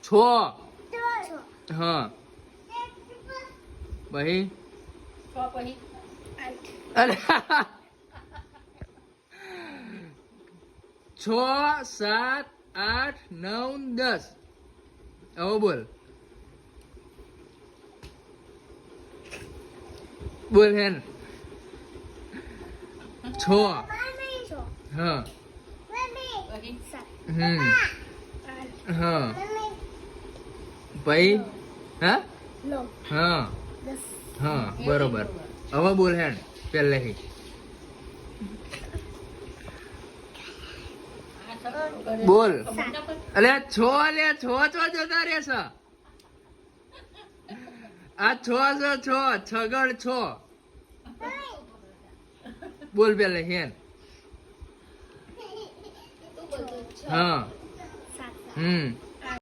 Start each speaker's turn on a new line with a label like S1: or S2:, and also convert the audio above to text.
S1: છો હા ભાઈ અરે 6 7 8 9 10 હવે બોલ બોલ હેન 6 હા હા ભાઈ હા હા હા બરોબર હવે બોલ હેન પહેલેથી બોલ અલે છો જતા રહેશે આ છો છગડ છો બોલ પેલે હેન હા